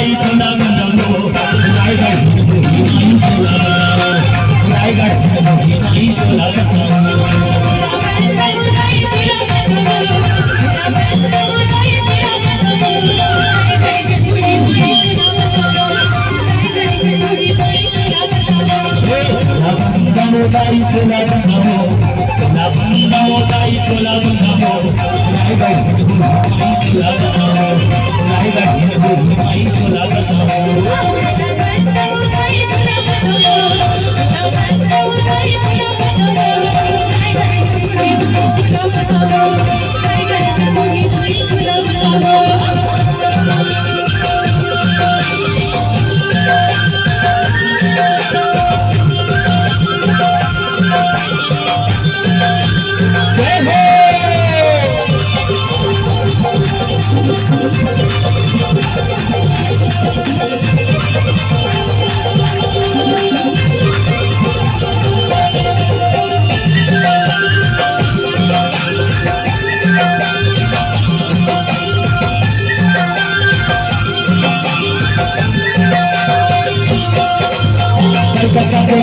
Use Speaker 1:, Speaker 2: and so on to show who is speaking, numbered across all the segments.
Speaker 1: ताई तुला बनवो रायगड तुझी माई तुला बनवो रायगड तुझी माई तुला बनवो ताई तुला बनवो तुला बनवो ताई तुला बनवो रायगड तुझी माई तुला बनवो रायगड तुझी माई तुला बनवो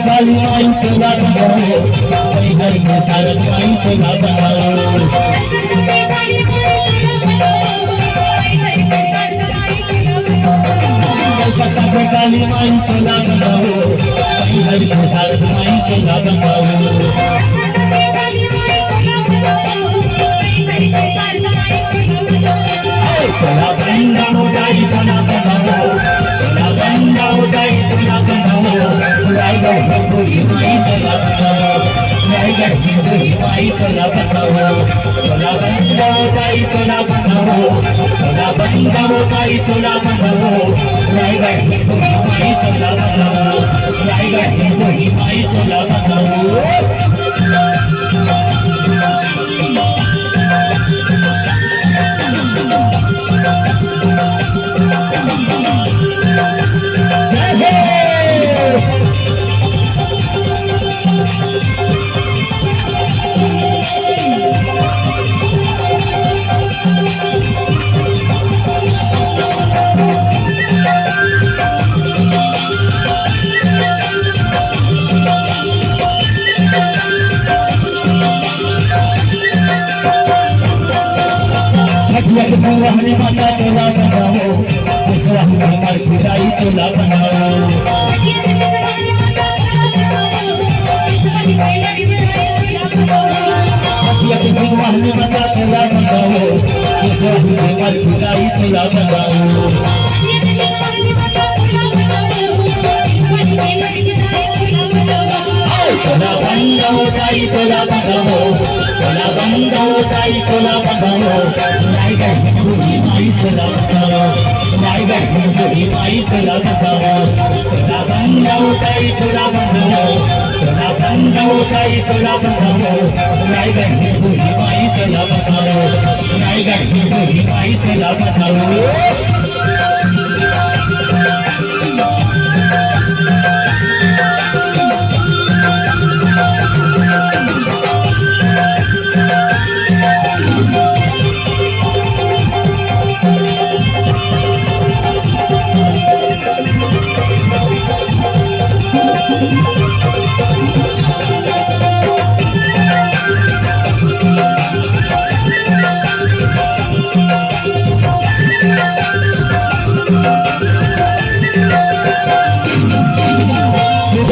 Speaker 1: काली माई तुला बनवो घर में सारद माई तुला बनवो काली माई तुला बनवो घर में सारद माई तुला बनवो तुला बनवो ताई तुला बनवो तुला बनवो ताई तुला बनवो रायगड तुझी माई तुला बनवो रायगड तुझी माई तुला बनवो तुला बनवो ताई तुला बनवो तुला बनवो ताई तुला बनवो रायगड तुझी माई तुला बनवो रायगड तुझी माई तुला बनवो हमारी माता तुला बनाओ दूसरा हमारी मार्गी ताई तुला बनाओ हमारी माता तुला बनाओ दूसरा हमारी मार्गी ताई तुला बनाओ तुला बनाओ ताई तुला बनाओ तुला बनाओ ताई तुला बनाओ रायगड तुझी माई तुला बनाओ रायगड तुझी माई तुला बनाओ तुला बनाओ ताई तुला बनाओ तुला बनाओ ताई तुला बनाओ रायगड तुझी माई तुला बनाओ रायगड तुझी माई तुला बनाओ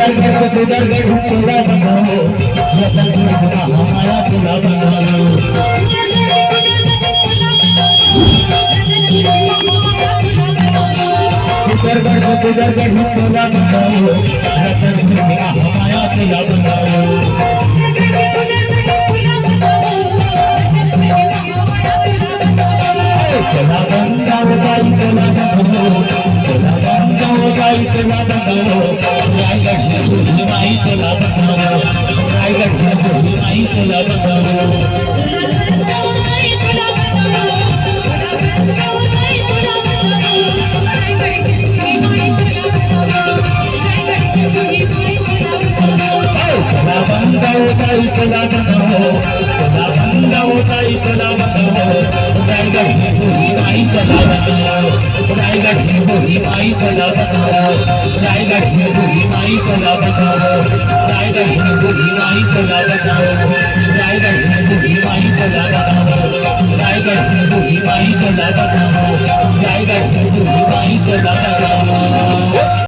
Speaker 1: गढ़ तुला बनाओ हमारा तुला बनाओ गढ़ तुला बनाओ हमारा तुला बनाओ तुला बनाओ ताई तुला बनाओ तुला बनाओ ताई तुला बनाओ रायगड तुझी माई तुला बनाओ रायगड तुझी माई तुला बनाओ ताई तुला बनाओ तुला बनाओ ताई तुला बनाओ रायगड तुझी माई तुला बनाओ रायगढ़ में बुढ़ी माई चला बताओ रायगढ़ में बुढ़ी माई चला बताओ रायगढ़ में बुढ़ी माई चला बताओ रायगढ़ में बुढ़ी माई चला बताओ रायगढ़ में बुढ़ी माई चला बताओ रायगढ़ में बुढ़ी माई चला बताओ